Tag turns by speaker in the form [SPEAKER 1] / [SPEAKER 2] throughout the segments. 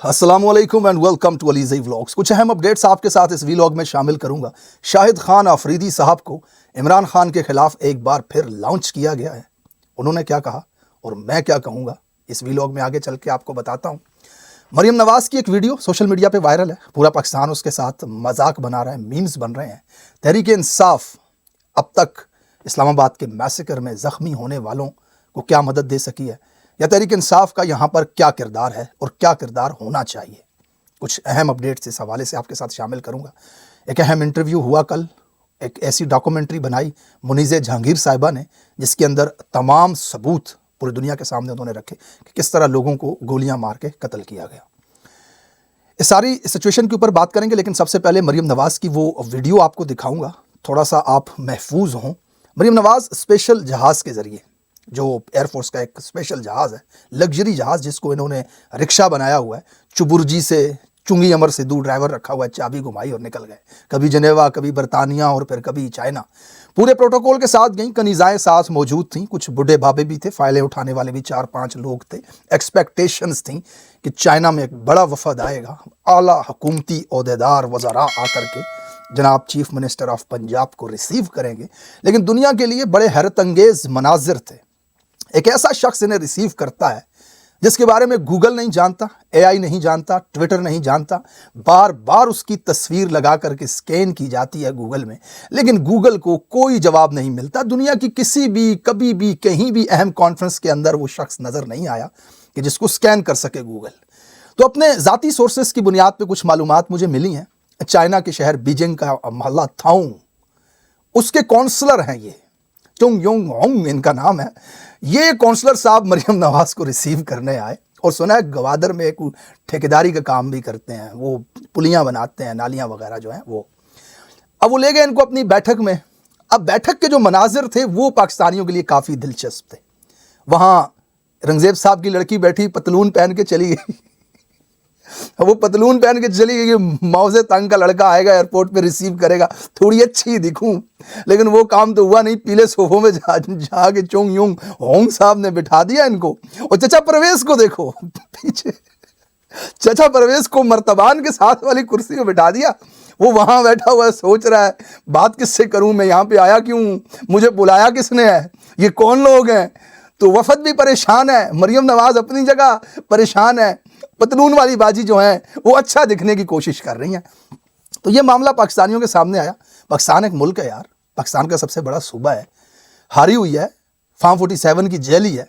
[SPEAKER 1] السلام علیکم and welcome to عزتی ولاگس۔ کچھ اہم اپڈیٹس آپ کے ساتھ اس ولاگ میں شامل کروں گا۔ شاہد آفریدی صاحب کو عمران خان کے خلاف ایک بار پھر لانچ کیا گیا ہے۔ انہوں نے کیا کہا اور میں کیا کہوں گا اس ولاگ میں آگے چل کے آپ کو بتاتا ہوں۔ مریم نواز کی ایک ویڈیو سوشل میڈیا پہ وائرل ہے، پورا پاکستان اس کے ساتھ مذاق بنا رہا ہے، میمز بن رہے ہیں۔ تحریک انصاف اب تک اسلام آباد کے میسیکر میں زخمی ہونے والوں کو کیا مدد دے سکی ہے، یا تحریک انصاف کا یہاں پر کیا کردار ہے اور کیا کردار ہونا چاہیے، کچھ اہم اپڈیٹس اس حوالے سے آپ کے ساتھ شامل کروں گا۔ ایک اہم انٹرویو ہوا کل، ایک ایسی ڈاکومنٹری بنائی منیز جہانگیر صاحبہ نے جس کے اندر تمام ثبوت پوری دنیا کے سامنے انہوں نے رکھے کہ کس طرح لوگوں کو گولیاں مار کے قتل کیا گیا۔ اس ساری سچویشن کے اوپر بات کریں گے، لیکن سب سے پہلے مریم نواز کی وہ ویڈیو آپ کو دکھاؤں گا، تھوڑا سا آپ محفوظ ہوں۔ مریم نواز اسپیشل جہاز کے ذریعے، جو ایئر فورس کا ایک اسپیشل جہاز ہے، لگژری جہاز جس کو انہوں نے رکشہ بنایا ہوا ہے، چبرجی سے چنگی امر سے دور ڈرائیور رکھا ہوا ہے، چابی گھمائی اور نکل گئے، کبھی جنیوا، کبھی برطانیہ اور پھر کبھی چائینہ۔ پورے پروٹوکول کے ساتھ گئیں، کنیزائیں ساتھ موجود تھیں، کچھ بڈھے بابے بھی تھے، فائلیں اٹھانے والے بھی 4-5 لوگ تھے۔ ایکسپیکٹیشنز تھیں کہ چائنہ میں ایک بڑا وفد آئے گا، اعلیٰ حکومتی عہدیدار وزراء آ کر کے جناب چیف منسٹر آف پنجاب کو ریسیو کریں گے، لیکن دنیا کے لیے بڑے حیرت انگیز مناظر تھے۔ ایک ایسا شخص انہیں ریسیو کرتا ہے جس کے بارے میں گوگل نہیں جانتا، اے آئی نہیں جانتا، ٹویٹر نہیں جانتا، بار بار اس کی تصویر لگا کر کے سکین کی جاتی ہے گوگل میں، لیکن گوگل کو کوئی جواب نہیں ملتا۔ دنیا کی کسی بھی، کبھی بھی، کہیں بھی اہم کانفرنس کے اندر وہ شخص نظر نہیں آیا کہ جس کو سکین کر سکے گوگل۔ تو اپنے ذاتی سورسز کی بنیاد پہ کچھ معلومات مجھے ملی ہیں۔ چائنہ کے شہر بیجنگ کا محلہ تھاؤں، اس کے کونسلر ہیں، یہ چونگ یونگ ہونگ ان کا نام ہے۔ یہ کونسلر صاحب مریم نواز کو ریسیو کرنے آئے، اور سنا ہے گوادر میں ایک ٹھیکیداری کا کام بھی کرتے ہیں، وہ پلیاں بناتے ہیں، نالیاں وغیرہ جو ہیں وہ۔ اب وہ لے گئے ان کو اپنی بیٹھک میں۔ اب بیٹھک کے جو مناظر تھے وہ پاکستانیوں کے لیے کافی دلچسپ تھے۔ وہاں رنگزیب صاحب کی لڑکی بیٹھی، پتلون پہن کے چلی گئی، وہ پتلون پہن کے چلی گئی کہ موزے تنگ کا لڑکا آئے گا ایئرپورٹ پہ ریسیو کرے گا، تھوڑی اچھی دکھوں، لیکن وہ کام تو ہوا نہیں۔ پیلے صوفوں میں جا کے چونگ یونگ ہونگ صاحب نے بٹھا دیا ان کو۔ اور چچا پرویز کو دیکھو پیچھے، چچا پرویز کو مرتبان کے ساتھ والی کرسی میں بٹھا دیا۔ وہ وہاں بیٹھا ہوا ہے، سوچ رہا ہے بات کس سے کروں، میں یہاں پہ آیا کیوں، مجھے بلایا کس نے ہے، یہ کون لوگ ہیں۔ تو وفد بھی پریشان ہے، مریم نواز اپنی جگہ پریشان ہے، پتلون والی باجی جو ہیں وہ اچھا دکھنے کی کوشش کر رہی ہیں۔ تو یہ معاملہ پاکستانیوں کے سامنے آیا۔ پاکستان ایک ملک ہے یار، پاکستان کا سب سے بڑا صوبہ ہے، ہاری ہوئی ہے، فارم 47 کی جیل ہی ہے،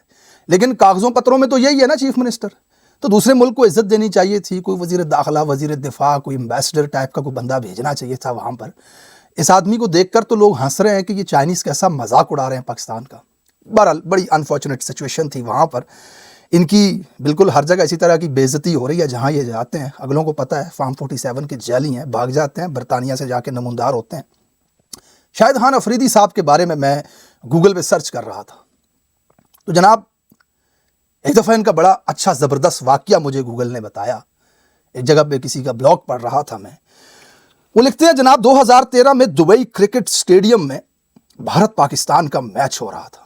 [SPEAKER 1] لیکن کاغذوں پتروں میں تو یہی ہے نا چیف منسٹر۔ تو دوسرے ملک کو عزت دینی چاہیے تھی، کوئی وزیر داخلہ، وزیر دفاع، کوئی امبیسڈر ٹائپ کا کوئی بندہ بھیجنا چاہیے تھا وہاں پر۔ اس آدمی کو دیکھ کر تو لوگ ہنس رہے ہیں کہ یہ چائنیز کیسا مذاق اڑا رہے ہیں پاکستان کا۔ بہرحال بڑی انفارچونیٹ سچویشن تھی وہاں پر۔ ان کی بالکل ہر جگہ اسی طرح کی بے عزتی ہو رہی ہے، جہاں یہ جاتے ہیں اگلوں کو پتہ ہے فارم 47 کے جیلی ہیں، بھاگ جاتے ہیں، برطانیہ سے جا کے نمودار ہوتے ہیں۔ شاہد آفریدی صاحب کے بارے میں گوگل پہ سرچ کر رہا تھا، تو جناب ایک دفعہ ان کا بڑا اچھا زبردست واقعہ مجھے گوگل نے بتایا۔ ایک جگہ پہ کسی کا بلاگ پڑھ رہا تھا میں، وہ لکھتے ہیں جناب 2013 میں دبئی کرکٹ سٹیڈیم میں بھارت پاکستان کا میچ ہو رہا تھا،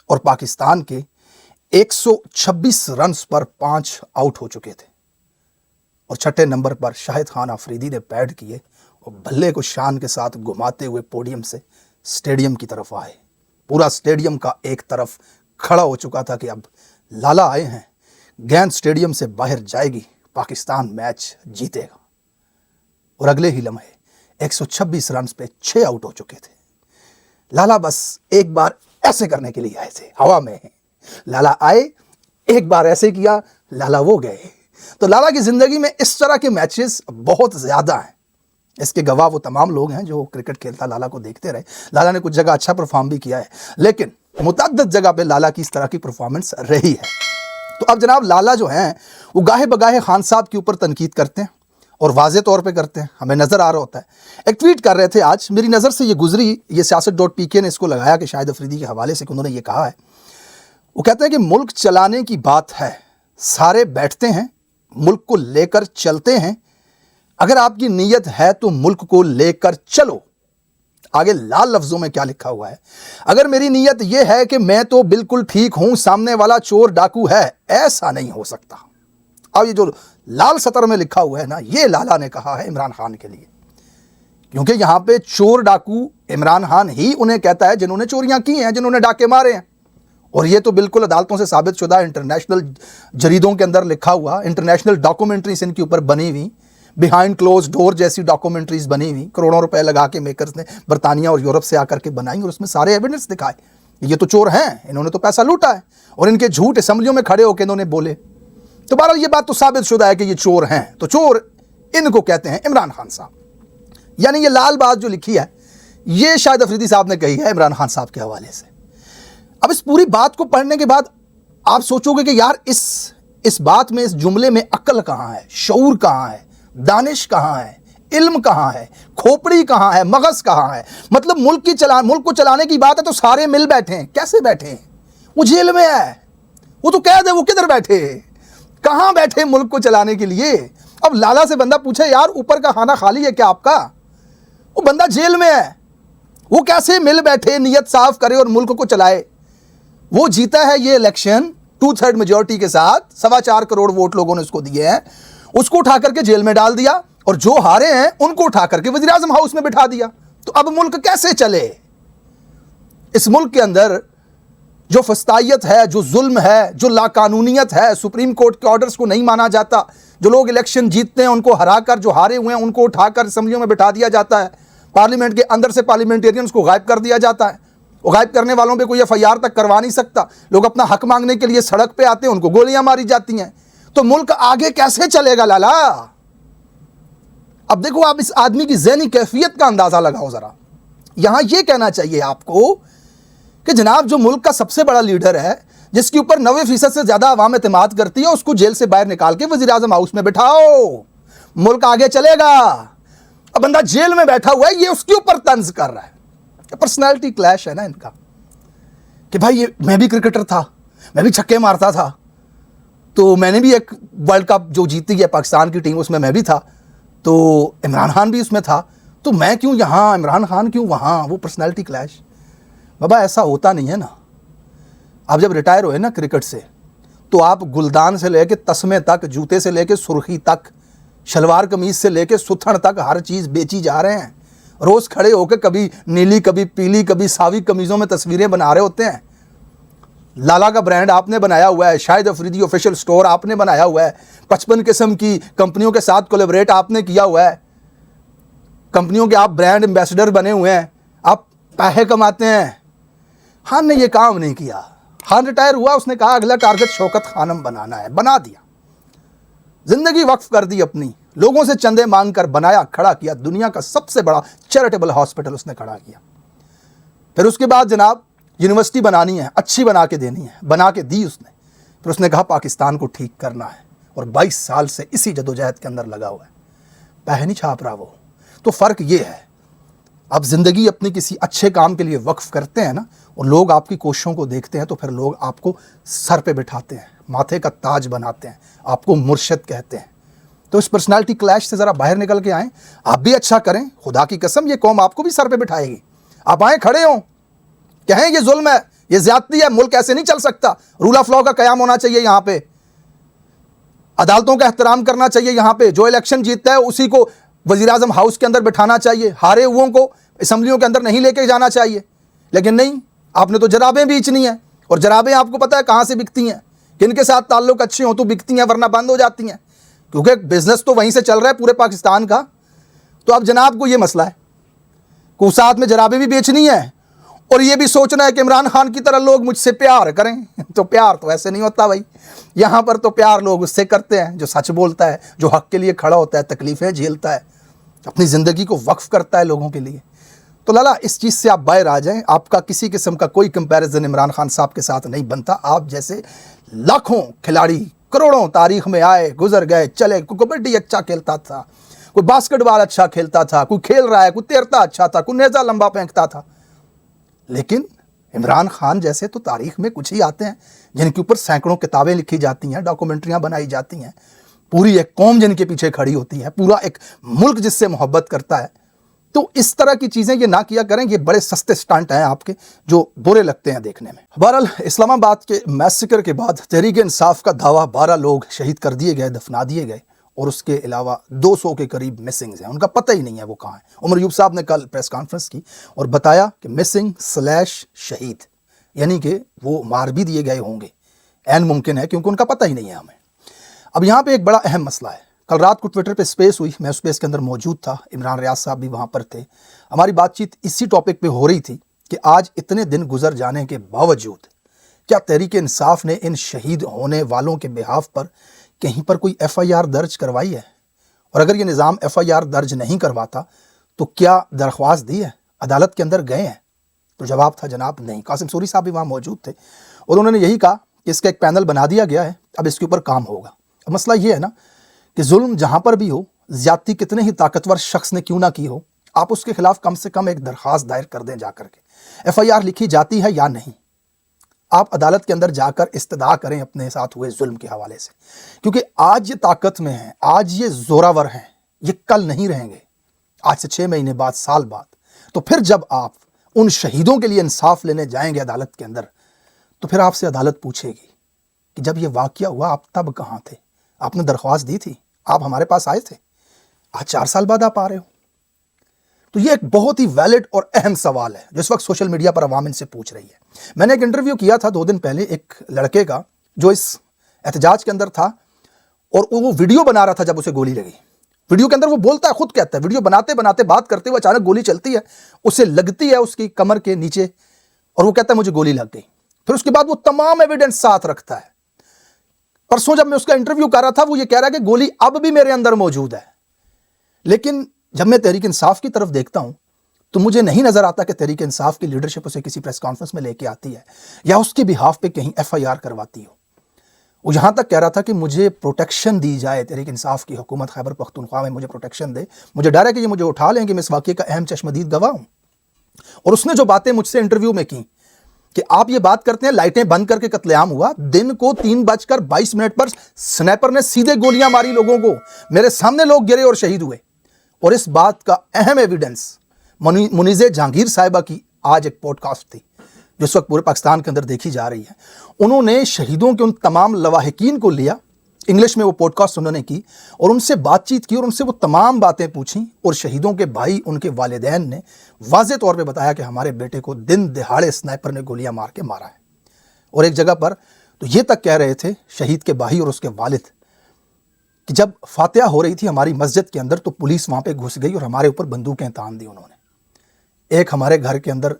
[SPEAKER 1] اور پاکستان کے 126 رنز پر 5 آؤٹ ہو چکے تھے، اور چھٹے نمبر پر شاہد آفریدی نے بیٹ کیے اور بلے کو شان کے ساتھ گھماتے ہوئے پوڈیم سے سٹیڈیم کی طرف آئے۔ پورا سٹیڈیم کا ایک طرف کھڑا ہو چکا تھا کہ اب لالا آئے ہیں، گیند سٹیڈیم سے باہر جائے گی، پاکستان میچ جیتے گا۔ اور اگلے ہی لمحے 126 رنز پہ 6 آؤٹ ہو چکے تھے۔ لالا بس ایک بار ایسے کرنے کے لیے آئے تھے، ہوا میں لالا آئے، ایک بار ایسے کیا، لالا وہ گئے۔ تو لالا کی زندگی میں اس طرح کے میچز بہت زیادہ ہیں۔ اس کے گواہ وہ تمام لوگ ہیں جو کرکٹ کھیلتا لالا کو دیکھتے رہے۔ لالا نے کچھ جگہ اچھا پرفارم بھی کیا ہے، لیکن متعدد جگہ پہ لالا کی اس طرح کی پرفارمنس رہی ہے۔ تو اب جناب لالا جو ہیں وہ گاہے بگاہے خان صاحب کے اوپر تنقید کرتے ہیں، اور واضح طور پہ کرتے ہیں، ہمیں نظر آ رہا ہوتا ہے۔ ایک ٹویٹ کر رہے تھے آج، میری نظر سے یہ گزری، یہ سیاست.pk نے اس کو لگایا کہ شاہد افریدی کے حوالے سے کہ انہوں نے یہ کہا ہے، وہ کہتے ہیں کہ ملک چلانے کی بات ہے، سارے بیٹھتے ہیں، ملک کو لے کر چلتے ہیں، اگر آپ کی نیت ہے تو ملک کو لے کر چلو۔ آگے لال لفظوں میں کیا لکھا ہوا ہے، اگر میری نیت یہ ہے کہ میں تو بالکل ٹھیک ہوں، سامنے والا چور ڈاکو ہے، ایسا نہیں ہو سکتا۔ اب یہ جو لال سطر میں لکھا ہوا ہے نا، یہ لالا نے کہا ہے عمران خان کے لیے، کیونکہ یہاں پہ چور ڈاکو عمران خان ہی انہیں کہتا ہے جنہوں نے چوریاں کی ہیں، جنہوں نے ڈاکے مارے ہیں. اور یہ تو بالکل عدالتوں سے ثابت شدہ، انٹرنیشنل جریدوں کے اندر لکھا ہوا، انٹرنیشنل ڈاکومنٹریز ان کے اوپر بنی ہوئی، بیہائنڈ کلوز ڈور جیسی ڈاکومنٹریز بنی ہوئی، کروڑوں روپے لگا کے میکرز نے برطانیہ اور یورپ سے آ کر کے بنائی، اور اس میں سارے ایویڈنس دکھائے یہ تو چور ہیں، انہوں نے تو پیسہ لوٹا ہے، اور ان کے جھوٹ اسمبلیوں میں کھڑے ہو کے انہوں نے بولے. تو بہرحال یہ بات تو ثابت شدہ ہے کہ یہ چور ہیں. تو چور ان کو کہتے ہیں عمران خان صاحب. یعنی یہ لال بات جو لکھی ہے یہ شاہد افریدی صاحب نے کہی ہے عمران خان صاحب کے حوالے سے. اب اس پوری بات کو پڑھنے کے بعد آپ سوچو گے کہ یار اس بات میں، اس جملے میں عقل کہاں ہے، شعور کہاں ہے، دانش کہاں ہے، علم کہاں ہے، کھوپڑی کہاں ہے، مغز کہاں ہے؟ مطلب ملک کو چلانے کی بات ہے تو سارے مل بیٹھے ہیں. کیسے بیٹھے ہیں؟ وہ جیل میں ہے، وہ تو قید ہے، وہ کدھر بیٹھے، کہاں بیٹھے ملک کو چلانے کے لیے؟ اب لالا سے بندہ پوچھے یار اوپر کا کھانا خالی ہے کیا آپ کا؟ وہ بندہ جیل میں ہے، وہ کیسے مل بیٹھے، نیت صاف کرے اور ملک کو چلائے؟ وہ جیتا ہے یہ الیکشن 2/3 میجورٹی کے ساتھ، 4.25 کروڑ ووٹ لوگوں نے اس کو دیے ہیں، اس کو اٹھا کر کے جیل میں ڈال دیا، اور جو ہارے ہیں ان کو اٹھا کر کے وزیراعظم ہاؤس میں بٹھا دیا. تو اب ملک کیسے چلے؟ اس ملک کے اندر جو فسطائیت ہے، جو ظلم ہے، جو لاقانونیت ہے، سپریم کورٹ کے آرڈرز کو نہیں مانا جاتا، جو لوگ الیکشن جیتتے ہیں ان کو ہرا کر، جو ہارے ہوئے ہیں ان کو اٹھا کر اسمبلیوں میں بٹھا دیا جاتا ہے، پارلیمنٹ کے اندر سے پارلیمنٹیرینز کو غائب کر دیا جاتا ہے. وہ غائب کرنے والوں پہ کوئی FIR تک کروا نہیں سکتا، لوگ اپنا حق مانگنے کے لیے سڑک پہ آتے ہیں، ان کو گولیاں ماری جاتی ہیں. تو ملک آگے کیسے چلے گا لالا؟ اب دیکھو، آپ اس آدمی کی ذہنی کیفیت کا اندازہ لگاؤ ذرا. یہاں یہ کہنا چاہیے آپ کو کہ جناب جو ملک کا سب سے بڑا لیڈر ہے، جس کے اوپر 90% سے زیادہ عوام اعتماد کرتی ہے، اس کو جیل سے باہر نکال کے وزیراعظم ہاؤس میں بٹھاؤ، ملک آگے چلے گا. اب بندہ جیل میں بیٹھا ہوا ہے، یہ اس کے اوپر طنز کر رہا ہے. پرسنالٹی کلیش ہے نا ان کا، کہ بھائی میں بھی کرکٹر تھا، میں بھی چھکے مارتا تھا، تو میں نے بھی ایک ورلڈ کپ جو جیتی ہے پاکستان کی ٹیم، اس میں بھی تھا، تو عمران خان بھی اس میں تھا، تو میں کیوں یہاں، عمران خان کیوں وہاں؟ وہ پرسنالٹی کلیش. بابا ایسا ہوتا نہیں ہے نا. آپ جب ریٹائر ہوئے نا کرکٹ سے، تو آپ گلدان سے لے کے تسمے تک، جوتے سے لے کے سرخی تک، شلوار قمیض سے لے کے ستھن تک ہر چیز بیچی جا رہے ہیں. روز کھڑے ہو کے کبھی نیلی، کبھی پیلی، کبھی ساوی قمیضوں میں تصویریں بنا رہے ہوتے ہیں. لالا کا برانڈ آپ نے بنایا ہوا ہے، شاہد افریدی آفیشیل سٹور آپ نے بنایا ہوا ہے، 55 قسم کی کمپنیوں کے ساتھ کولیبریٹ آپ نے کیا ہوا ہے، کمپنیوں کے آپ برانڈ ایمبیسڈر بنے ہوئے ہیں، آپ پیسے کماتے ہیں. خان نے یہ کام نہیں کیا. خان ریٹائر ہوا، اس نے کہا اگلا ٹارگٹ شوکت خانم بنانا ہے، بنا دیا. زندگی وقف کر دی اپنی، لوگوں سے چندے مانگ کر بنایا، کھڑا کیا، دنیا کا سب سے بڑا چیریٹیبل ہاسپٹل اس نے کھڑا کیا. پھر اس کے بعد جناب یونیورسٹی بنانی ہے، اچھی بنا کے دینی ہے، بنا کے دی اس نے. پھر اس نے کہا پاکستان کو ٹھیک کرنا ہے، اور 22 سال سے اسی جدوجہد کے اندر لگا ہوا ہے. پیسے نہیں چھاپ رہا وہ. تو فرق یہ ہے، آپ زندگی اپنی کسی اچھے کام کے لیے وقف کرتے ہیں نا، اور لوگ آپ کی کوششوں کو دیکھتے ہیں، تو پھر لوگ آپ کو سر پہ بٹھاتے ہیں، ماتھے کا تاج بناتے ہیں، آپ کو مرشد کہتے ہیں. تو اس پرسنالٹی کلیش سے ذرا باہر نکل کے آئیں، آپ بھی اچھا کریں. خدا کی قسم یہ قوم آپ کو بھی سر پہ بٹھائے گی. آپ آئیں، کھڑے ہوں، کہیں یہ ظلم ہے، یہ زیادتی ہے، ملک ایسے نہیں چل سکتا. رول آف لا کا قیام ہونا چاہیے یہاں پہ، عدالتوں کا احترام کرنا چاہیے یہاں پہ. جو الیکشن جیتتا ہے اسی کو وزیراعظم ہاؤس کے اندر بٹھانا چاہیے، ہارے ہوئوں کو اسمبلیوں کے اندر نہیں لے کے جانا چاہیے. لیکن نہیں، آپ نے تو جرابیں بیچنی ہیں، اور جرابیں آپ کو پتہ ہے کہاں سے بکتی ہیں، کن کے ساتھ تعلق اچھے ہوں تو بکتی ہیں، ورنہ بند ہو جاتی ہیں، کیونکہ بزنس تو وہیں سے چل رہا ہے پورے پاکستان کا. تو اب جناب کو یہ مسئلہ ہے کہ ساتھ میں جرابیں بھی بیچنی ہے، اور یہ بھی سوچنا ہے کہ عمران خان کی طرح لوگ مجھ سے پیار کریں. تو پیار تو ایسے نہیں ہوتا بھائی. یہاں پر تو پیار لوگ اس سے کرتے ہیں جو سچ بولتا ہے، جو حق کے لیے کھڑا ہوتا ہے، تکلیفیں جھیلتا ہے، اپنی زندگی کو وقف کرتا ہے لوگوں کے لیے. تو لالا اس چیز سے آپ باہر آ جائیں. آپ کا کسی قسم کا کوئی کمپیریزن عمران خان صاحب کے ساتھ نہیں بنتا. آپ جیسے لاکھوں کھلاڑی کروڑوں تاریخ میں آئے، گزر گئے، چلے. کوئی کبڈی اچھا کھیلتا تھا، کوئی باسکٹ بال اچھا کھیلتا تھا، کوئی کھیل رہا ہے، کوئی تیرتا اچھا تھا، کوئی نیزہ لمبا پھینکتا تھا. لیکن عمران خان جیسے تو تاریخ میں کچھ ہی آتے ہیں جن کے اوپر سینکڑوں کتابیں لکھی جاتی ہیں، ڈاکومنٹریاں بنائی جاتی ہیں، پوری ایک قوم جن کے پیچھے کھڑی ہوتی ہے، پورا ایک ملک جس سے محبت کرتا ہے. تو اس طرح کی چیزیں یہ نہ کیا کریں، یہ بڑے سستے سٹانٹ ہیں آپ کے جو برے لگتے ہیں دیکھنے میں۔ بہرحال اسلام آباد کے میسیکر کے بعد تحریک انصاف کا دعویٰ 12 لوگ شہید کر دیے گئے، دفنا دیے گئے، اور اس کے علاوہ 200 کے قریب مسنگز ہیں، ان کا پتہ ہی نہیں ہے وہ کہاں ہیں۔ عمر یوب صاحب نے کل پریس کانفرنس کی اور بتایا کہ مسنگ / شہید، یعنی کہ وہ مار بھی دیے گئے ہوں گے، عین ممکن ہے کیونکہ ان کا پتہ ہی نہیں ہے ہمیں۔ اب یہاں پہ ایک بڑا اہم مسئلہ ہے، کل رات کو ٹویٹر پہ سپیس ہوئی، میں اس سپیس کے اندر موجود تھا، عمران ریاض صاحب بھی وہاں پر تھے، ہماری بات چیت اسی ٹاپک پہ ہو رہی تھی کہ آج اتنے دن گزر جانے کے باوجود کیا تحریک انصاف نے ان شہید ہونے والوں کے بہاف پر کہیں پر کوئی FIR درج کروائی ہے؟ اور اگر یہ نظام FIR درج نہیں کرواتا تو کیا درخواست دی ہے، عدالت کے اندر گئے ہیں؟ تو جواب تھا جناب نہیں۔ قاسم سوری صاحب بھی وہاں موجود تھے اور انہوں نے یہی کہا کہ اس کا ایک پینل بنا دیا گیا ہے، اب اس کے اوپر کام ہوگا۔ اب مسئلہ یہ ہے نا کہ ظلم جہاں پر بھی ہو، زیادتی کتنے ہی طاقتور شخص نے کیوں نہ کی ہو، آپ اس کے خلاف کم سے کم ایک درخواست دائر کر دیں جا کر کے۔ FIR لکھی جاتی ہے یا نہیں، آپ عدالت کے اندر جا کر استدعا کریں اپنے ساتھ ہوئے ظلم کے حوالے سے، کیونکہ آج یہ طاقت میں ہیں، آج یہ زوراور ہیں، یہ کل نہیں رہیں گے، آج سے 6 مہینے بعد، سال بعد۔ تو پھر جب آپ ان شہیدوں کے لیے انصاف لینے جائیں گے عدالت کے اندر، تو پھر آپ سے عدالت پوچھے گی کہ جب یہ واقعہ ہوا آپ تب کہاں تھے، آپ نے درخواست دی تھی، آپ ہمارے پاس آئے تھے، آج 4 سال بعد آپ آ رہے ہو۔ تو یہ ایک بہت ہی ویلڈ اور اہم سوال ہے جو اس وقت سوشل میڈیا پر عوام ان سے پوچھ رہی ہے۔ میں نے ایک انٹرویو کیا تھا 2 دن پہلے ایک لڑکے کا جو اس احتجاج کے اندر تھا اور وہ ویڈیو بنا رہا تھا جب اسے گولی لگی۔ ویڈیو کے اندر وہ بولتا ہے، خود کہتا ہے، ویڈیو بناتے بناتے بات کرتے ہوئے اچانک گولی چلتی ہے، اسے لگتی ہے اس کی کمر کے نیچے اور وہ کہتا ہے مجھے گولی لگ گئی۔ پھر اس کے بعد وہ تمام ایویڈنس ساتھ رکھتا ہے۔ پرسوں جب میں اس کا انٹرویو کر رہا تھا وہ یہ کہہ رہا ہے کہ گولی اب بھی میرے اندر موجود ہے، لیکن جب میں تحریک انصاف کی طرف دیکھتا ہوں تو مجھے نہیں نظر آتا کہ تحریک انصاف کی لیڈرشپ اسے کسی پریس کانفرنس میں لے کے آتی ہے یا اس کے بہاف پہ کہیں FIR کرواتی ہو۔ وہ یہاں تک کہہ رہا تھا کہ مجھے پروٹیکشن دی جائے، تحریک انصاف کی حکومت خیبر پختونخوا میں مجھے پروٹیکشن دے، مجھے ڈر ہے کہ یہ مجھے اٹھا لیں کہ میں اس واقعے کا اہم چشمدید گواہ ہوں۔ اور اس نے جو باتیں مجھ سے انٹرویو میں کی کہ آپ یہ بات کرتے ہیں لائٹیں بند کر کے قتل عام ہوا، دن کو 3:22 پر سنیپر نے سیدھے گولیاں ماری لوگوں کو، میرے سامنے لوگ گرے اور شہید ہوئے۔ اور اس بات کا اہم ایویڈنس منیز جہانگیر صاحبہ کی آج ایک پوڈ کاسٹ تھی جو اس وقت پورے پاکستان کے اندر دیکھی جا رہی ہے۔ انہوں نے شہیدوں کے ان تمام لواحقین کو لیا، انگلش میں وہ پوڈ کاسٹ انہوں نے کی اور ان سے بات چیت کی اور ان سے وہ تمام باتیں پوچھیں، اور شہیدوں کے بھائی، ان کے والدین نے واضح طور پہ بتایا کہ ہمارے بیٹے کو دن دہاڑے سنائپر نے گولیاں مار کے مارا ہے۔ اور ایک جگہ پر تو یہ تک کہہ رہے تھے شہید کے بھائی اور اس کے والد کہ جب فاتحہ ہو رہی تھی ہماری مسجد کے اندر تو پولیس وہاں پہ گھس گئی اور ہمارے اوپر بندوقیں تان دی انہوں نے۔ ایک ہمارے گھر کے اندر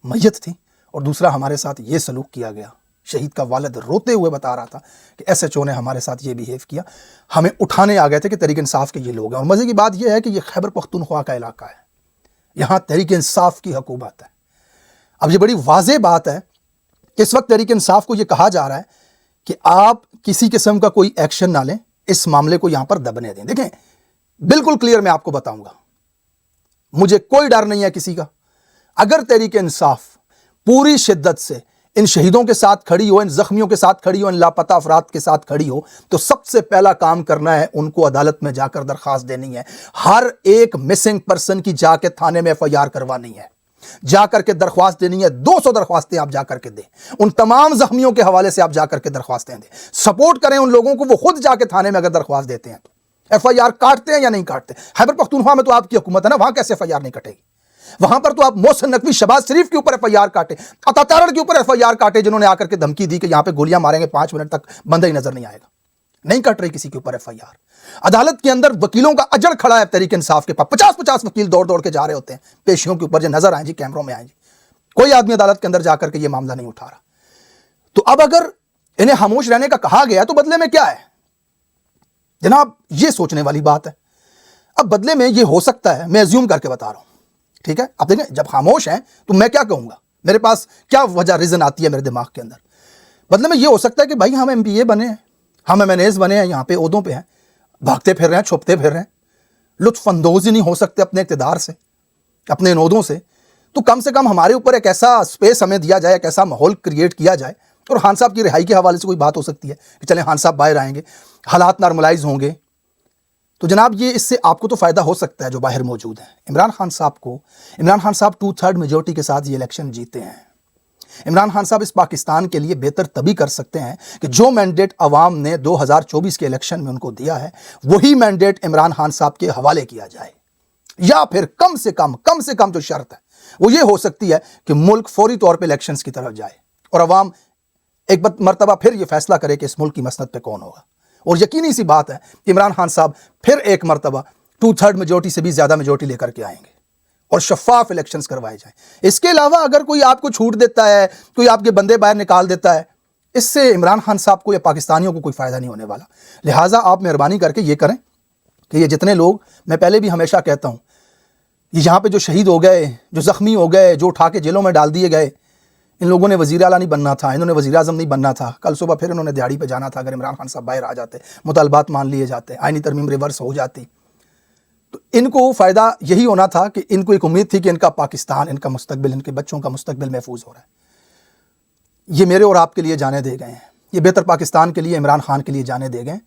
[SPEAKER 1] میت تھی اور دوسرا ہمارے ساتھ یہ سلوک کیا گیا۔ شہید کا والد روتے ہوئے بتا رہا تھا کہ SHO نے ہمارے ساتھ یہ بیہیو کیا، ہمیں اٹھانے آ گئے تھے کہ تحریک انصاف کے یہ لوگ ہیں۔ اور مزے کی بات یہ ہے کہ یہ خیبر پختونخوا کا علاقہ ہے، یہاں تحریک انصاف کی حکومت ہے۔ اب یہ بڑی واضح بات ہے کہ اس وقت تحریک انصاف کو یہ کہا جا رہا ہے کہ آپ کسی قسم کا کوئی ایکشن نہ لیں، اس معاملے کو یہاں پر دبنے دیں۔ دیکھیں بالکل کلیئر میں آپ کو بتاؤں گا، مجھے کوئی ڈر نہیں ہے کسی کا۔ اگر تحریک انصاف پوری شدت سے ان شہیدوں کے ساتھ کھڑی ہو، ان زخمیوں کے ساتھ کھڑی ہو، ان لاپتہ افراد کے ساتھ کھڑی ہو، تو سب سے پہلا کام کرنا ہے ان کو عدالت میں جا کر درخواست دینی ہے، ہر ایک مسنگ پرسن کی جا کے تھانے میں FIR کروانی ہے، جا کر کے درخواست دینی ہے۔ 200 درخواستیں آپ جا کر کے دیں، ان تمام زخمیوں کے حوالے سے آپ جا کر کے درخواستیں دیں، سپورٹ کریں ان لوگوں کو، وہ خود جا کے تھانے میں اگر درخواست دیتے ہیں تو FIR کاٹتے ہیں یا نہیں کاٹتے۔ خیبر پختونخوا میں تو آپ کی حکومت ہے نا، وہاں کیسے FIR نہیں کٹے گی؟ وہاں پر تو آپ محسن نقوی شہباز شریف کے اوپر FIR کاٹے، عطا تارڑ کے اوپر FIR کاٹے جنہوں نے آ کر کے دھمکی دی کہ یہاں پہ گولیاں ماریں گے، 5 منٹ تک بندہ ہی نظر نہیں آئے گا۔ نہیں کٹ رہی کسی کے اوپر FIR۔ عدالت کے اندر وکیلوں کا اجڑ کھڑا ہے تحریک انصاف کے پاس، 50 وکیل دوڑ دوڑ کے جا رہے ہوتے ہیں پیشیوں کے اوپر، جو نظر آئیں جی کیمروں میں آئیں جی، کوئی آدمی عدالت کے اندر جا کر کے یہ معاملہ نہیں اٹھا رہا۔ تو اب اگر انہیں خاموش رہنے کا کہا گیا تو بدلے میں کیا ہے جناب؟ یہ سوچنے والی بات ہے۔ اب بدلے میں یہ ہو سکتا ہے، میں ایزیوم کر کے بتا رہا ہوں، ٹھیک ہے؟ اب دیکھیں جب خاموش ہیں تو میں کیا کہوں گا، میرے پاس کیا وجہ ریزن آتی ہے میرے دماغ کے اندر؟ بدلے میں یہ ہو سکتا ہے کہ بھائی ہم MPA بنے ہیں، ہم MNAs بنے ہیں، یہاں پہ عہدوں پہ ہیں، بھاگتے پھر رہے ہیں، چھپتے پھر رہے ہیں، لطف اندوز ہی نہیں ہو سکتے اپنے اقتدار سے، اپنے عہدوں سے، تو کم سے کم ہمارے اوپر ایک ایسا اسپیس ہمیں دیا جائے، ایک ایسا ماحول کریٹ کیا جائے۔ اور خان صاحب کی رہائی کے حوالے سے کوئی بات ہو سکتی ہے کہ چلیں خان صاحب باہر آئیں گے، حالات نارملائز ہوں گے، تو جناب یہ اس سے آپ کو تو فائدہ ہو سکتا ہے جو باہر موجود ہیں. عمران خان صاحب 2/3 میجورٹی کے ساتھ یہ الیکشن جیتے ہیں. عمران خان صاحب اس پاکستان کے لیے بہتر تبھی کر سکتے ہیں کہ جو مینڈیٹ عوام نے 2024 کے الیکشن میں ان کو دیا ہے وہی مینڈیٹ عمران خان صاحب کے حوالے کیا جائے، یا پھر کم سے کم جو شرط ہے وہ یہ ہو سکتی ہے کہ ملک فوری طور پہ الیکشنز کی طرف جائے اور عوام ایک مرتبہ پھر یہ فیصلہ کرے کہ اس ملک کی مسند پہ کون ہوگا. اور یقینی سی بات ہے کہ عمران خان صاحب پھر ایک مرتبہ 2/3 میجورٹی سے بھی زیادہ میجورٹی لے کر کے آئیں گے اور شفاف الیکشنز کروائے جائیں. اس کے علاوہ اگر کوئی آپ کو چھوٹ دیتا ہے، کوئی آپ کے بندے باہر نکال دیتا ہے، اس سے عمران خان صاحب کو یا پاکستانیوں کو کوئی فائدہ نہیں ہونے والا. لہٰذا آپ مہربانی کر کے یہ کریں کہ یہ جتنے لوگ، میں پہلے بھی ہمیشہ کہتا ہوں، یہ یہاں پہ جو شہید ہو گئے، جو زخمی ہو گئے، جو اٹھا کے جیلوں میں ڈال دیے گئے، ان لوگوں نے وزیر اعلیٰ نہیں بننا تھا، انہوں نے وزیر اعظم نہیں بننا تھا. کل صبح پھر انہوں نے دیہڑی پہ جانا تھا. اگر عمران خان صاحب باہر آ جاتے، مطالبات مان لیے جاتے، آئینی ترمیم ریورس ہو جاتی، تو ان کو فائدہ یہی ہونا تھا کہ ان کو ایک امید تھی کہ ان کا پاکستان، ان کا مستقبل، ان کے بچوں کا مستقبل محفوظ ہو رہا ہے. یہ میرے اور آپ کے لیے جانے دے گئے ہیں، یہ بہتر پاکستان کے لیے، عمران خان کے لیے جانے دے گئے.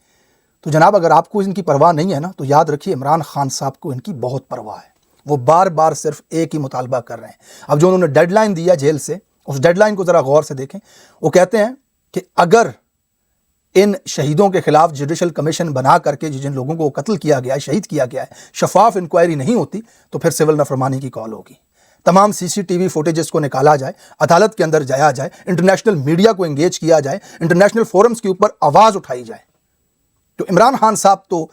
[SPEAKER 1] تو جناب اگر آپ کو ان کی پرواہ نہیں ہے نا، تو یاد رکھیے عمران خان صاحب کو ان کی بہت پرواہ ہے. وہ بار بار صرف ایک ہی مطالبہ کر رہے ہیں. اب جو انہوں نے ڈیڈ لائن دیا جیل سے، اس ڈیڈ لائن کو ذرا غور سے دیکھیں. وہ کہتے ہیں کہ اگر ان شہیدوں کے خلاف جوڈیشل کمیشن بنا کر کے جن لوگوں کو قتل کیا گیا ہے، شہید کیا گیا ہے، شفاف انکوائری نہیں ہوتی تو پھر سول نافرمانی کی کال ہوگی. تمام CCTV فوٹیجز کو نکالا جائے، عدالت کے اندر جایا جائے، انٹرنیشنل میڈیا کو انگیج کیا جائے، انٹرنیشنل فورمز کے اوپر آواز اٹھائی جائے. تو عمران خان صاحب تو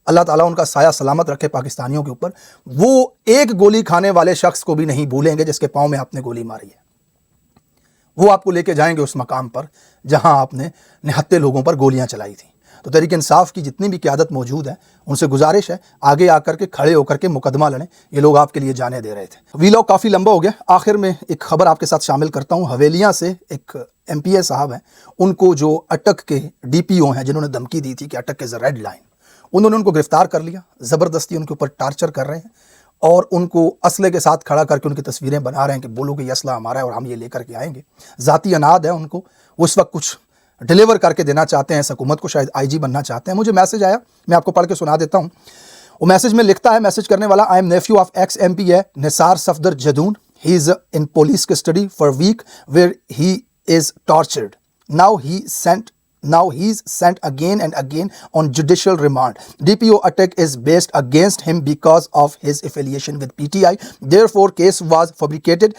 [SPEAKER 1] اللہ تعالیٰ ان کا سایہ سلامت رکھے پاکستانیوں کے اوپر، وہ ایک گولی کھانے والے شخص کو بھی نہیں بھولیں گے جس کے پاؤں میں آپ نے گولی ماری ہے. وہ آپ کو لے کے جائیں گے اس مقام پر جہاں آپ نے نہتے لوگوں پر گولیاں چلائی تھیں. تو تحریک انصاف کی جتنی بھی قیادت موجود ہے ان سے گزارش ہے آگے آ کر کے کھڑے ہو کر کے مقدمہ لڑیں. یہ لوگ آپ کے لیے جانے دے رہے تھے. ویلاگ کافی لمبا ہو گیا. آخر میں ایک خبر آپ کے ساتھ شامل کرتا ہوں. حویلیاں سے ایک MPA صاحب ہیں، ان کو جو اٹک کے DPO ہیں جنہوں نے دھمکی دی تھی کہ اٹک از اے ریڈ لائن، انہوں نے ان کو گرفتار کر لیا. زبردستی ان کے اوپر ٹارچر کر رہے ہیں اور ان کو اسلحے کے ساتھ کھڑا کر کے ان کی تصویریں بنا رہے ہیں کہ بولو کہ یہ اسلحہ ہمارا ہے اور ہم یہ لے کر کے آئیں گے. ذاتی اناد ہے ان کو، وہ اس وقت کچھ ڈیلیور کر کے دینا چاہتے ہیں اس حکومت کو، شاید IG بننا چاہتے ہیں. مجھے میسج آیا، میں آپ کو پڑھ کے سنا دیتا ہوں. وہ میسج میں لکھتا ہے، میسج کرنے والا، I am nephew of ex MPA Nisar Safdar Jadoon. He is in police custody for week where he is tortured. Now he's sent again and again on judicial remand. DPO attack is based against him because of his affiliation with PTI. Therefore, case was fabricated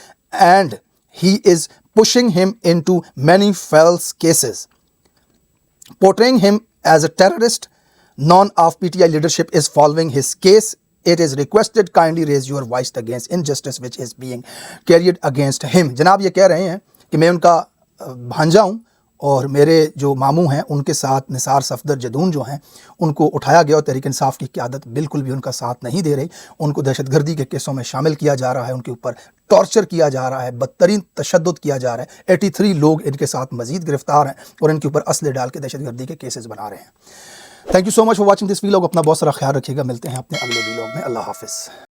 [SPEAKER 1] and he is pushing him into many false cases. Portraying him as a terrorist, none of PTI leadership is following his case. It is requested kindly raise your voice against injustice which is being carried against him. جناب یہ کہہ رہے ہیں کہ میں ان کا بھانجا ہوں اور میرے جو ماموں ہیں ان کے ساتھ نثار صفدر جدون جو ہیں ان کو اٹھایا گیا اور تحریک انصاف کی قیادت بالکل بھی ان کا ساتھ نہیں دے رہی. ان کو دہشت گردی کے کیسوں میں شامل کیا جا رہا ہے، ان کے اوپر ٹارچر کیا جا رہا ہے، بدترین تشدد کیا جا رہا ہے. 83 لوگ ان کے ساتھ مزید گرفتار ہیں اور ان کے اوپر اسلحے ڈال کے دہشت گردی کے کیسز بنا رہے ہیں. Thank you so much for watching this vlog. اپنا بہت سارا خیال رکھیے گا. ملتے ہیں اپنے اگلے ویلاگ میں. اللہ حافظ.